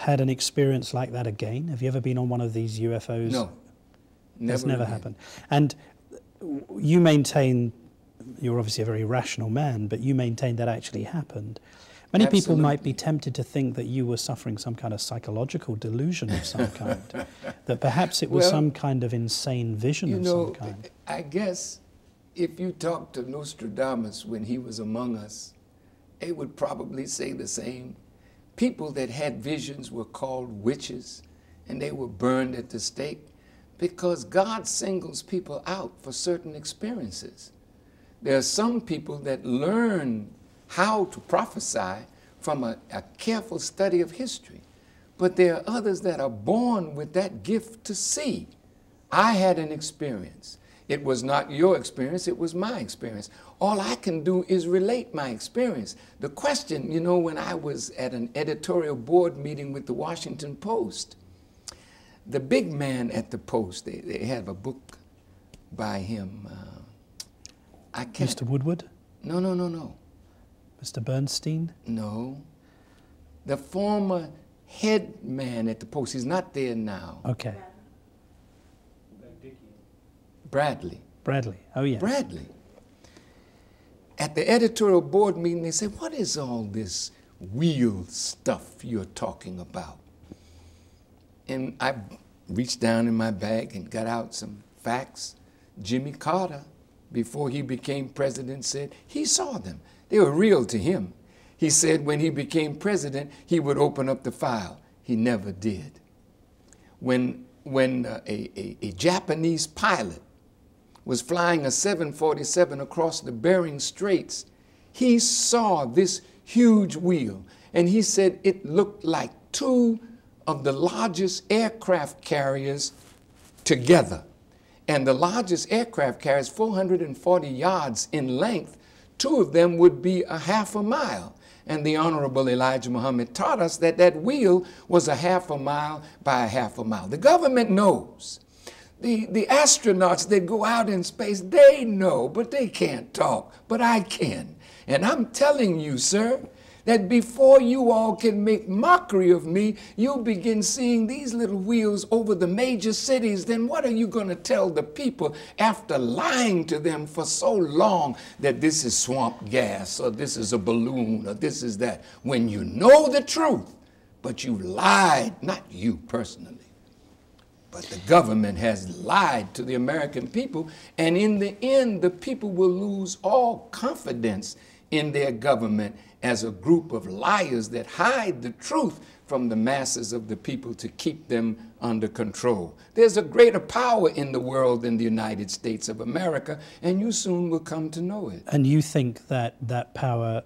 had an experience like that again? Have you ever been on one of these UFOs? No, That's never never again. happened. And you maintain, you're obviously a very rational man, but you maintain that actually happened. Many people might be tempted to think that you were suffering some kind of psychological delusion of some kind, that perhaps it was some kind of insane vision of some kind. I guess if you talk to Nostradamus when he was among us, they would probably say the same. People that had visions were called witches, and they were burned at the stake, because God singles people out for certain experiences. There are some people that learn how to prophesy from a careful study of history, but there are others that are born with that gift to see. I had an experience. It was not your experience, it was my experience. All I can do is relate my experience. The question, you know, when I was at an editorial board meeting with the Washington Post, the big man at the Post, they have a book by him. I can't. Mr. Woodward? No. Mr. Bernstein? No. The former head man at the Post, he's not there now. Okay. Bradley. Bradley, oh yeah. Bradley. At the editorial board meeting, they said, what is all this wheel stuff you're talking about? And I reached down in my bag and got out some facts. Jimmy Carter, before he became president, said he saw them. They were real to him. He said when he became president, he would open up the file. He never did. When a Japanese pilot was flying a 747 across the Bering Straits, he saw this huge wheel, and he said it looked like two of the largest aircraft carriers together. And the largest aircraft carriers, 440 yards in length, two of them would be a half a mile. And the Honorable Elijah Muhammad taught us that that wheel was a half a mile by a half a mile. The government knows. The astronauts that go out in space, they know, but they can't talk. But I can. And I'm telling you, sir, that before you all can make mockery of me, you'll begin seeing these little wheels over the major cities. Then what are you going to tell the people after lying to them for so long that this is swamp gas, or this is a balloon, or this is that, when you know the truth, but you lied, not you personally, but the government has lied to the American people, and in the end, the people will lose all confidence in their government as a group of liars that hide the truth from the masses of the people to keep them under control. There's a greater power in the world than the United States of America, and you soon will come to know it. And you think that that power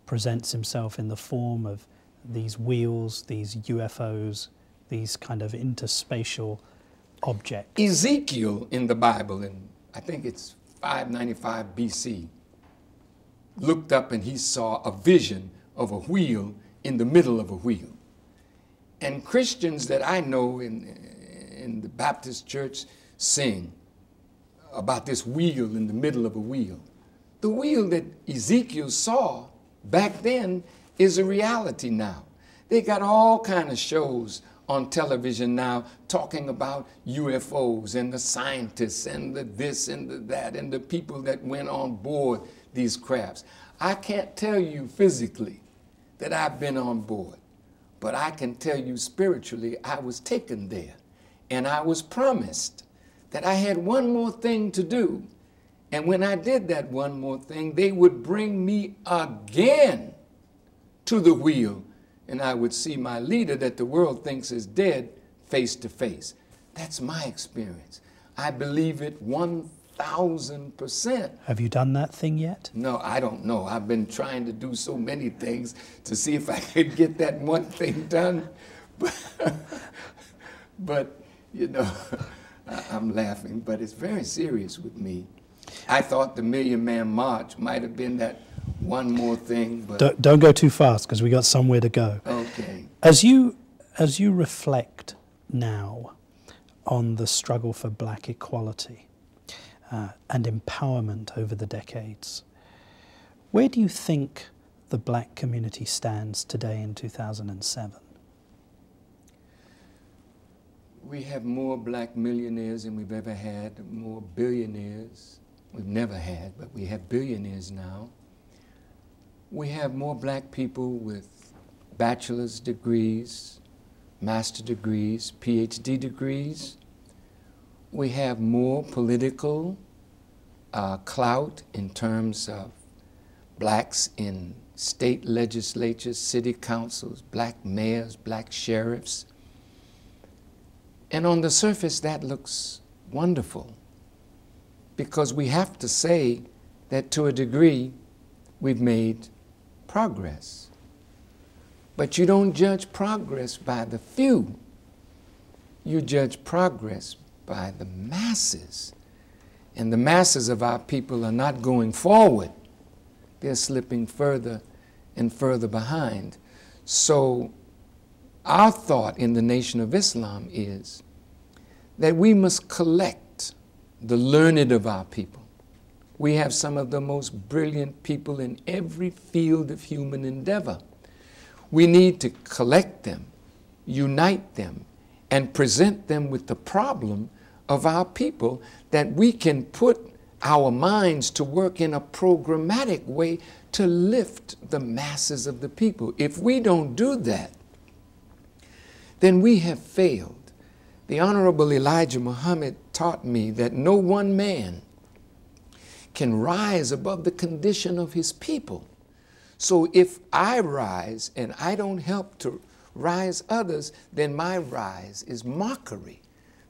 presents himself in the form of these wheels, these UFOs, these kind of interspatial objects? Ezekiel in the Bible, and I think it's 595 BC, looked up and he saw a vision of a wheel in the middle of a wheel. And Christians that I know in the Baptist church sing about this wheel in the middle of a wheel. The wheel that Ezekiel saw back then is a reality now. They got all kind of shows on television now talking about UFOs and the scientists and the this and the that and the people that went on board these crafts. I can't tell you physically that I've been on board, but I can tell you spiritually I was taken there, and I was promised that I had one more thing to do, and when I did that one more thing, they would bring me again to the wheel, and I would see my leader that the world thinks is dead face to face. That's my experience. I believe it 1,000%. Have you done that thing yet? No, I don't know. I've been trying to do so many things to see if I could get that one thing done. But you know, I'm laughing, but it's very serious with me. I thought the Million Man March might have been that one more thing, but don't go too fast, because we got somewhere to go. Okay. As you reflect now on the struggle for black equality and empowerment over the decades, where do you think the black community stands today in 2007? We have more black millionaires than we've ever had, more billionaires we've never had, but we have billionaires now. We have more black people with bachelor's degrees, master's degrees, PhD degrees. We have more political clout in terms of blacks in state legislatures, city councils, black mayors, black sheriffs. And on the surface, that looks wonderful, because we have to say that to a degree we've made progress. But you don't judge progress by the few. You judge progress by the masses. And the masses of our people are not going forward. They're slipping further and further behind. So our thought in the Nation of Islam is that we must collect the learned of our people. We have some of the most brilliant people in every field of human endeavor. We need to collect them, unite them, and present them with the problem of our people, that we can put our minds to work in a programmatic way to lift the masses of the people. If we don't do that, then we have failed. The Honorable Elijah Muhammad taught me that no one man can rise above the condition of his people. So if I rise and I don't help to rise others, then my rise is mockery,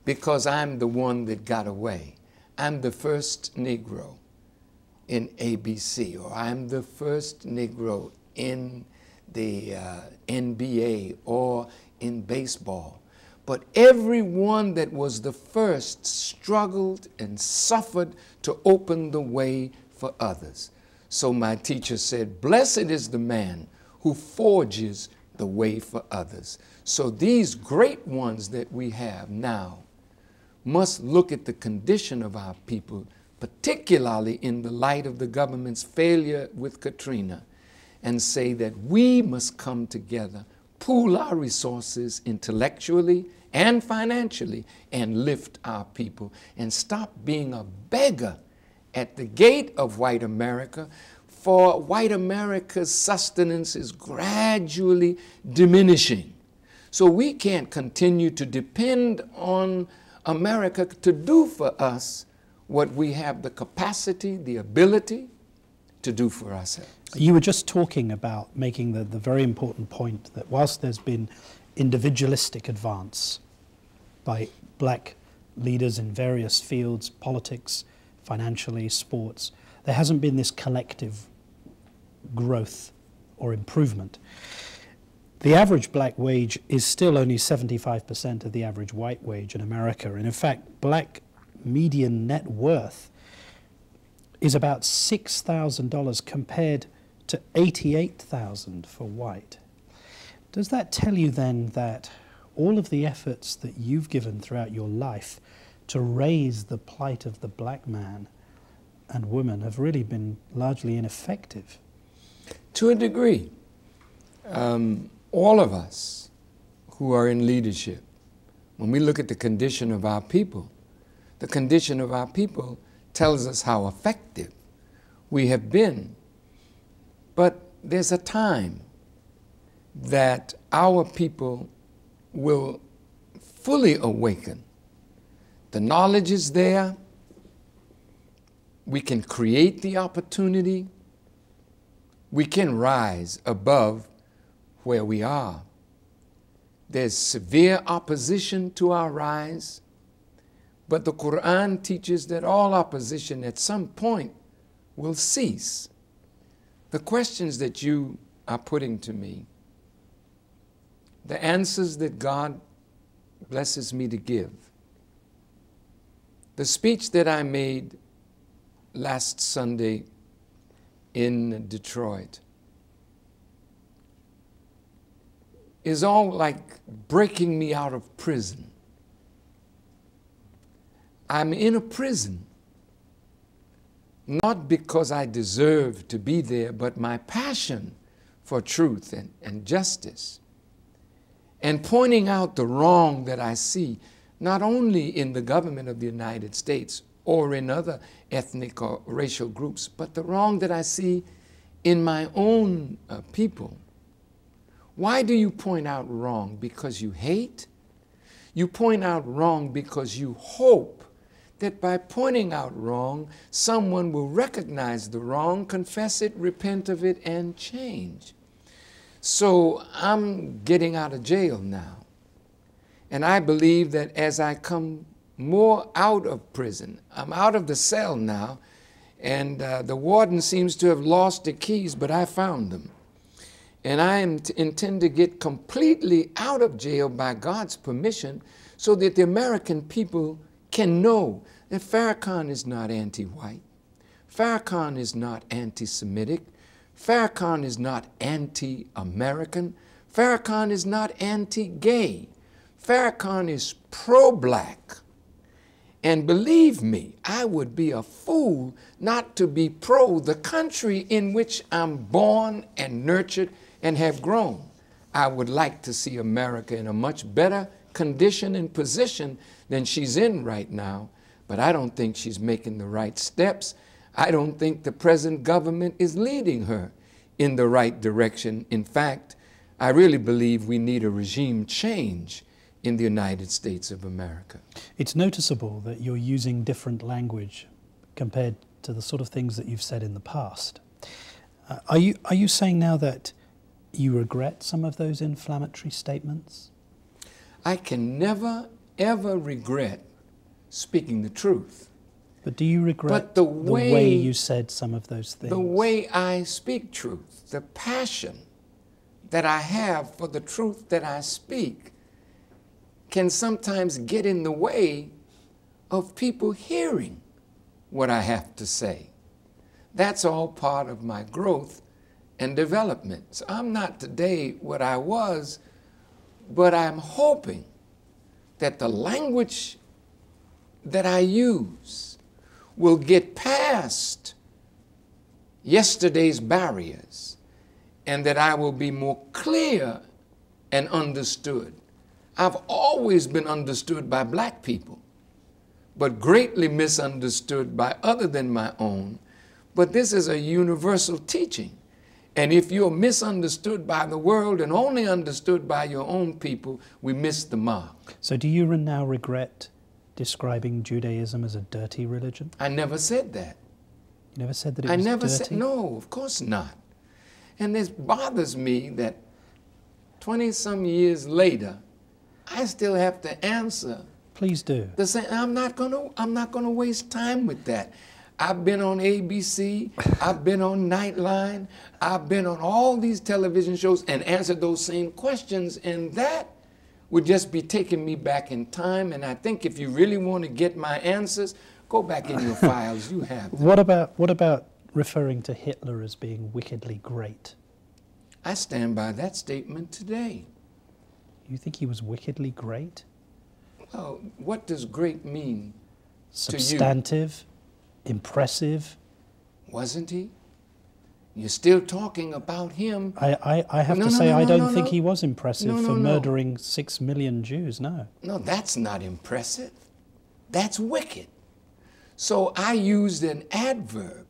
because I'm the one that got away. I'm the first Negro in ABC, or I'm the first Negro in the NBA or in baseball. But everyone that was the first struggled and suffered to open the way for others. So my teacher said, blessed is the man who forges the way for others. So these great ones that we have now must look at the condition of our people, particularly in the light of the government's failure with Katrina, and say that we must come together, pool our resources intellectually and financially, and lift our people, and stop being a beggar at the gate of white America. For white America's sustenance is gradually diminishing. So we can't continue to depend on America to do for us what we have the capacity, the ability to do for ourselves. You were just talking about making the very important point that whilst there's been individualistic advance by black leaders in various fields, politics, financially, sports, there hasn't been this collective growth or improvement. The average black wage is still only 75% of the average white wage in America. And in fact, black median net worth is about $6,000 compared to $88,000 for white. Does that tell you then that all of the efforts that you've given throughout your life to raise the plight of the black man and woman have really been largely ineffective? To a degree. All of us who are in leadership, when we look at the condition of our people, the condition of our people tells us how effective we have been. But there's a time that our people will fully awaken. The knowledge is there. We can create the opportunity. We can rise above where we are. There's severe opposition to our rise, but the Quran teaches that all opposition at some point will cease. The questions that you are putting to me, the answers that God blesses me to give, the speech that I made last Sunday in Detroit, is all like breaking me out of prison. I'm in a prison, not because I deserve to be there, but my passion for truth and justice, and pointing out the wrong that I see, not only in the government of the United States or in other ethnic or racial groups, but the wrong that I see in my own people. Why do you point out wrong? Because you hate? You point out wrong because you hope that by pointing out wrong, someone will recognize the wrong, confess it, repent of it, and change. So I'm getting out of jail now. And I believe that as I come more out of prison, I'm out of the cell now, and the warden seems to have lost the keys, but I found them. And I intend to get completely out of jail by God's permission so that the American people can know that Farrakhan is not anti-white. Farrakhan is not anti-Semitic. Farrakhan is not anti-American. Farrakhan is not anti-gay. Farrakhan is pro-black. And believe me, I would be a fool not to be pro the country in which I'm born and nurtured and have grown. I would like to see America in a much better condition and position than she's in right now, but I don't think she's making the right steps. I don't think the present government is leading her in the right direction. In fact, I really believe we need a regime change in the United States of America. It's noticeable that you're using different language compared to the sort of things that you've said in the past. Are you saying now that you regret some of those inflammatory statements? I can never, ever regret speaking the truth. But do you regret the way you said some of those things? The way I speak truth, the passion that I have for the truth that I speak can sometimes get in the way of people hearing what I have to say. That's all part of my growth and development. So I'm not today what I was, but I'm hoping that the language that I use will get past yesterday's barriers and that I will be more clear and understood. I've always been understood by black people, but greatly misunderstood by other than my own. But this is a universal teaching. And if you're misunderstood by the world and only understood by your own people, we miss the mark. So do you now regret describing Judaism as a dirty religion? I never said that. You never said that it was dirty? I never said, no, of course not. And this bothers me that 20-some years later, I still have to answer. Please do. I'm not gonna waste time with that. I've been on ABC, I've been on Nightline, I've been on all these television shows and answered those same questions, and that would just be taking me back in time. And I think if you really want to get my answers, go back in your files, you have them. What about referring to Hitler as being wickedly great? I stand by that statement today. You think he was wickedly great? Well, what does great mean Substantive, impressive. Wasn't he? You're still talking about him. I have to say I don't think he was impressive for murdering 6 million Jews, no. No, that's not impressive. That's wicked. So I used an adverb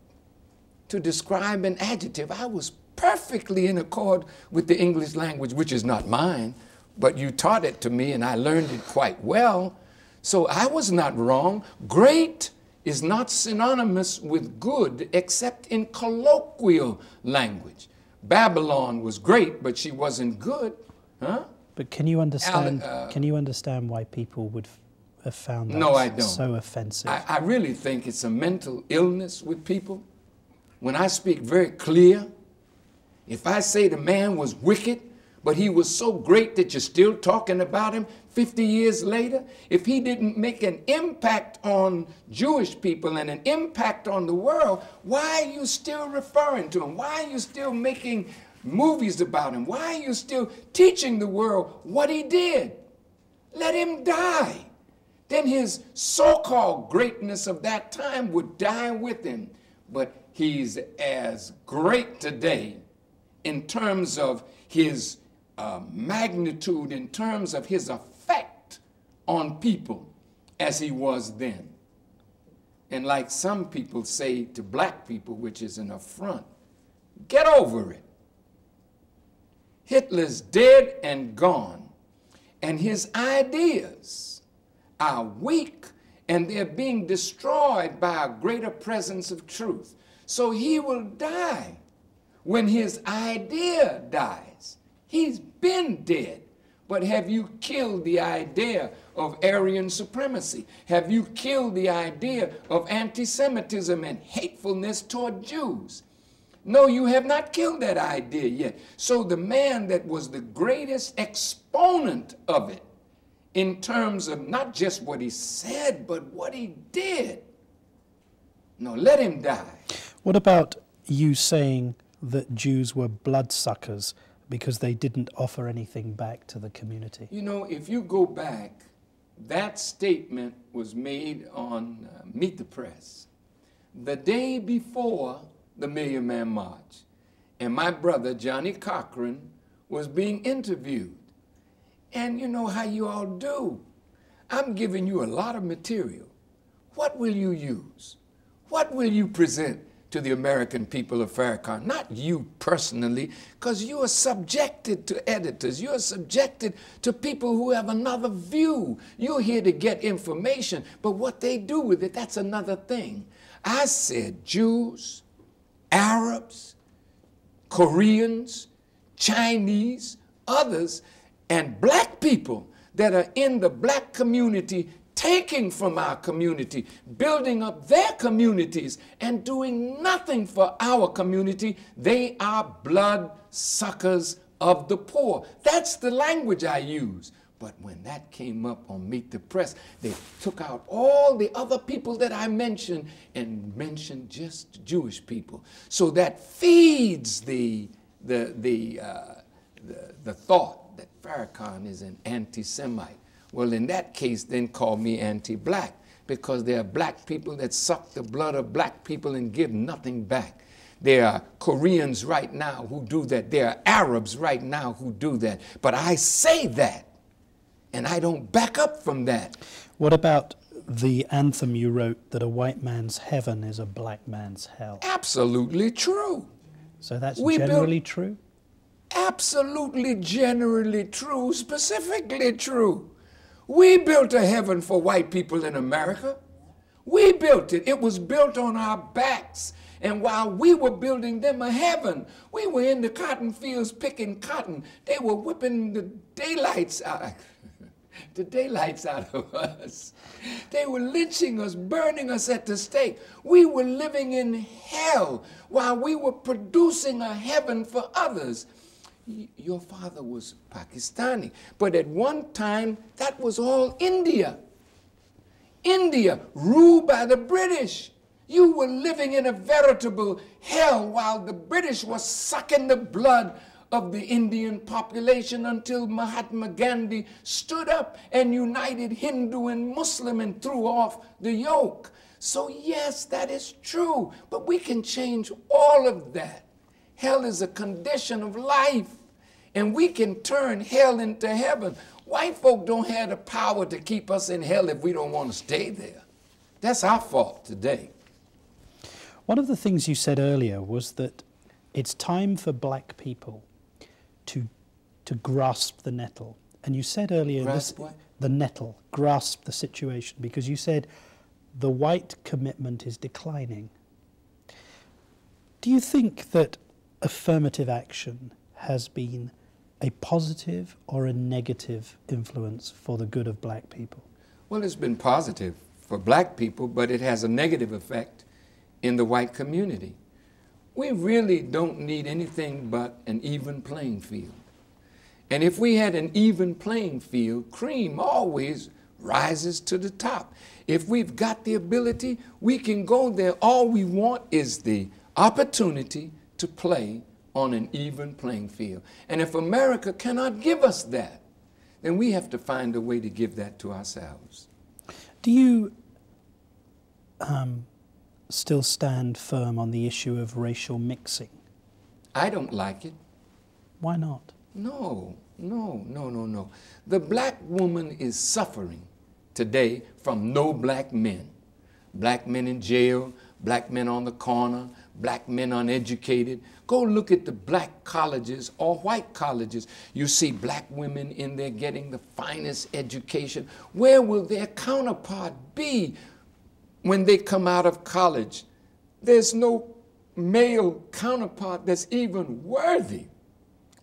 to describe an adjective. I was perfectly in accord with the English language, which is not mine, but you taught it to me and I learned it quite well. So I was not wrong. Great is not synonymous with good except in colloquial language. Babylon was great, but she wasn't good. Huh? But can you understand why people would have found that so offensive? I really think it's a mental illness with people. When I speak very clear, if I say the man was wicked, but he was so great that you're still talking about him 50 years later, if he didn't make an impact on Jewish people and an impact on the world, why are you still referring to him? Why are you still making movies about him? Why are you still teaching the world what he did? Let him die. Then his so-called greatness of that time would die with him. But he's as great today in terms of his magnitude, in terms of his effect on people as he was then. And like some people say to black people, which is an affront, get over it. Hitler's dead and gone, and his ideas are weak, and they're being destroyed by a greater presence of truth. So he will die when his idea dies. He's been dead. But have you killed the idea of Aryan supremacy? Have you killed the idea of anti-Semitism and hatefulness toward Jews? No, you have not killed that idea yet. So the man that was the greatest exponent of it in terms of not just what he said, but what he did, no, let him die. What about you saying that Jews were bloodsuckers because they didn't offer anything back to the community? You know, if you go back, that statement was made on Meet the Press the day before the Million Man March. And my brother, Johnny Cochran, was being interviewed. And you know how you all do. I'm giving you a lot of material. What will you use? What will you present to the American people of Farrakhan? Not you personally, because you are subjected to editors. You are subjected to people who have another view. You're here to get information, but what they do with it, that's another thing. I said Jews, Arabs, Koreans, Chinese, others, and black people that are in the black community taking from our community, building up their communities, and doing nothing for our community. They are blood suckers of the poor. That's the language I use. But when that came up on Meet the Press, they took out all the other people that I mentioned and mentioned just Jewish people. So that feeds the thought that Farrakhan is an anti-Semite. Well, in that case, then call me anti-black, because there are black people that suck the blood of black people and give nothing back. There are Koreans right now who do that. There are Arabs right now who do that. But I say that, and I don't back up from that. What about the anthem you wrote that a white man's heaven is a black man's hell? Absolutely true. So that's generally true? Absolutely generally true, specifically true. We built a heaven for white people in America. We built it. It was built on our backs. And while we were building them a heaven, we were in the cotton fields picking cotton. They were whipping the daylights out of us. They were lynching us, burning us at the stake. We were living in hell while we were producing a heaven for others. Your father was Pakistani, but at one time that was all India. India, ruled by the British. You were living in a veritable hell while the British were sucking the blood of the Indian population until Mahatma Gandhi stood up and united Hindu and Muslim and threw off the yoke. So yes, that is true, but we can change all of that. Hell is a condition of life, and we can turn hell into heaven. White folk don't have the power to keep us in hell if we don't want to stay there. That's our fault today. One of the things you said earlier was that it's time for black people to grasp the nettle. And you said earlier, the nettle, grasp the situation, because you said the white commitment is declining. Do you think that affirmative action has been a positive or a negative influence for the good of black people? Well, it's been positive for black people, but it has a negative effect in the white community. We really don't need anything but an even playing field. And if we had an even playing field, cream always rises to the top. If we've got the ability, we can go there. All we want is the opportunity to play on an even playing field. And if America cannot give us that, then we have to find a way to give that to ourselves. Do you still stand firm on the issue of racial mixing? I don't like it. Why not? No, no, no, no, no. The black woman is suffering today from no black men. Black men in jail, black men on the corner, black men uneducated. Go look at the black colleges or white colleges. You see black women in there getting the finest education. Where will their counterpart be when they come out of college? There's no male counterpart that's even worthy,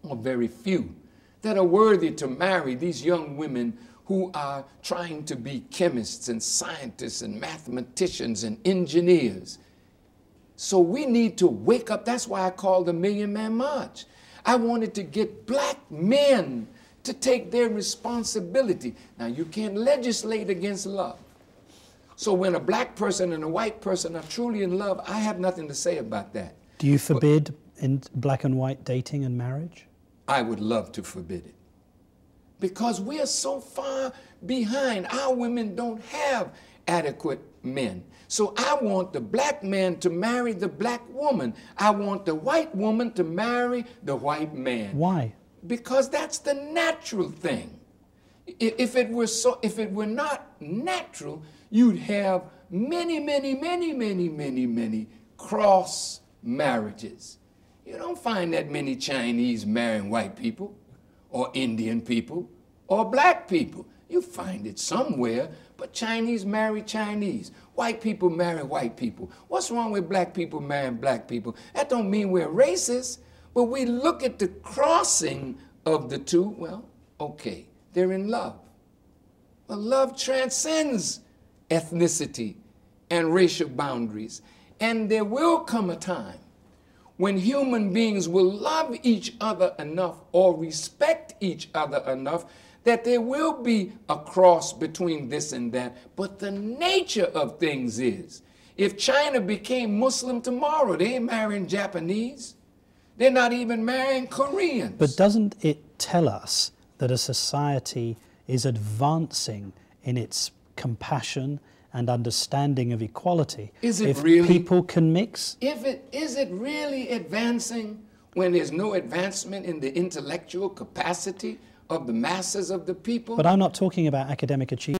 or very few, that are worthy to marry these young women who are trying to be chemists and scientists and mathematicians and engineers. So we need to wake up. That's why I called the Million Man March. I wanted to get black men to take their responsibility. Now, you can't legislate against love. So when a black person and a white person are truly in love, I have nothing to say about that. Do you forbid in black and white dating and marriage? I would love to forbid it. Because we are so far behind. Our women don't have adequate men. So I want the black man to marry the black woman. I want the white woman to marry the white man. Why? Because that's the natural thing. If it were not natural, you'd have many, many, many, many, many, many cross marriages. You don't find that many Chinese marrying white people, or Indian people, or black people. You find it somewhere, but Chinese marry Chinese. White people marry white people. What's wrong with black people marrying black people? That don't mean we're racist, but we look at the crossing of the two. Well, okay, they're in love. But love transcends ethnicity and racial boundaries. And there will come a time when human beings will love each other enough or respect each other enough that there will be a cross between this and that. But the nature of things is, if China became Muslim tomorrow, they ain't marrying Japanese. They're not even marrying Koreans. But doesn't it tell us that a society is advancing in its compassion and understanding of equality? Is it if really? People can mix? Is it really advancing when there's no advancement in the intellectual capacity of the masses of the people? But I'm not talking about academic achievement.